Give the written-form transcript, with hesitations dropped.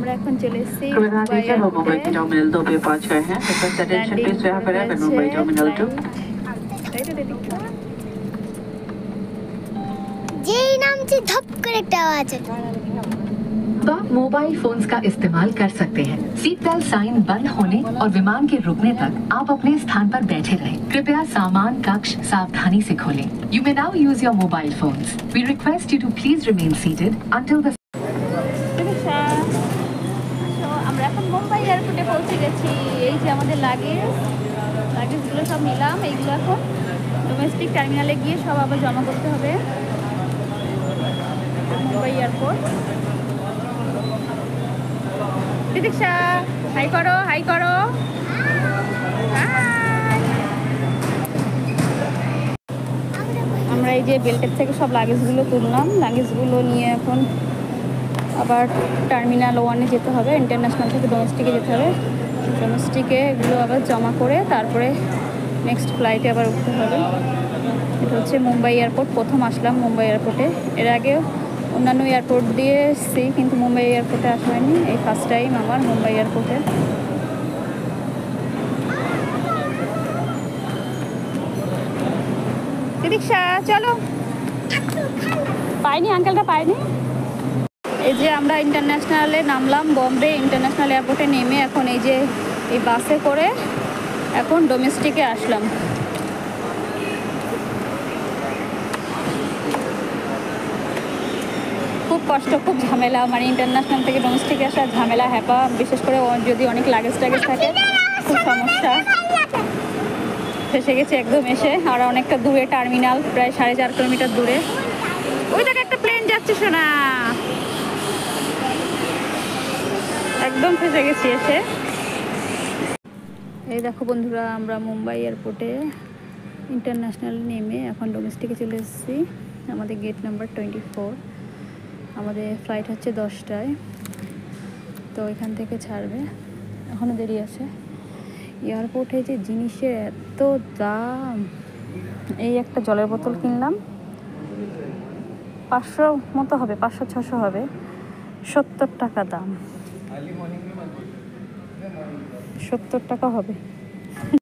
আমরা এখন চলে এসেছি मुंबई टर्मिनल 2 पे पहुंच गए हैं। रिक्वेस्ट अटेंशन प्लीज यहाँ पर है मुंबई टर्मिनल 2। যেই নামছে ধপ করে একটা আওয়াজ तो आप मोबाइल फोन्स का इस्तेमाल कर सकते हैं। सीट बेल्ट साइन बंद होने और विमान के रुकने तक आप अपने स्थान पर बैठे रहें। कृपया सामान कक्ष सावधानी से खोलें। You may now use your mobile phones. We request you to please remain seated until the আমরা এখন মুম্বাই এয়ারপোর্টে পৌঁছে গেছি। এই যে আমাদের লাগেজগুলো সব নিলাম। এইগুলো এখন ডোমেস্টিক টার্মিনালে গিয়ে সব আবার জমা করতে হবে। মুম্বাই এয়ারপোর্ট। তিতিক্ষা হাই করো, হাই করো। আমরা এই যে বেল্টের থেকে সব লাগেজগুলো তুললাম। লাগেজগুলো নিয়ে এখন আবার টার্মিনাল 1-এ যেতে হবে। ইন্টারন্যাশনাল থেকে ডোমেস্টিকে যেতে হবে। ডোমেস্টিকে এগুলো আবার জমা করে তারপরে নেক্সট ফ্লাইটে আবার উঠতে হবে। এটা হচ্ছে মুম্বাই এয়ারপোর্ট। প্রথম আসলাম মুম্বাই এয়ারপোর্টে। এর আগে অন্যান্য এয়ারপোর্ট দিয়ে এসেছি, কিন্তু মুম্বাই এয়ারপোর্টে আসা হয়নি। এই ফার্স্ট টাইম আমার মুম্বাই এয়ারপোর্টে। তিতিক্ষা চলো। পাইনি, আঙ্কেলটা পাইনি। এই যে আমরা ইন্টারন্যাশনালে নামলাম, বম্বে ইন্টারন্যাশনাল এয়ারপোর্টে নেমে এখন এই যে এই বাসে করে এখন ডোমেস্টিকে আসলাম। খুব কষ্ট, খুব ঝামেলা, মানে ইন্টারন্যাশনাল থেকে ডোমেস্টিকে আসা ঝামেলা, হ্যাপা, বিশেষ করে যদি অনেক লাগেজ টাগেজ থাকে খুব সমস্যা। ফেসে গেছে একদম এসে। আর অনেকটা দূরে টার্মিনাল, প্রায় 4.5 কিলোমিটার দূরে। ওই দেখো একটা প্লেন যাচ্ছে শোনা। একদম ফেসে গেছি এসে। এই দেখো বন্ধুরা, আমরা মুম্বাই এয়ারপোর্টে ইন্টারন্যাশনাল নেমে এখন ডোমেস্টিকে চলে এসেছি। আমাদের গেট নাম্বার 24। আমাদের ফ্লাইট হচ্ছে 10টায়। তো এখান থেকে ছাড়বে, এখনও দেরি আছে। এয়ারপোর্টে যে জিনিসের এত দাম। এই একটা জলের বোতল কিনলাম, 500 মতো হবে, 500-600 হবে। 70 টাকা দাম, 70 টাকা হবে।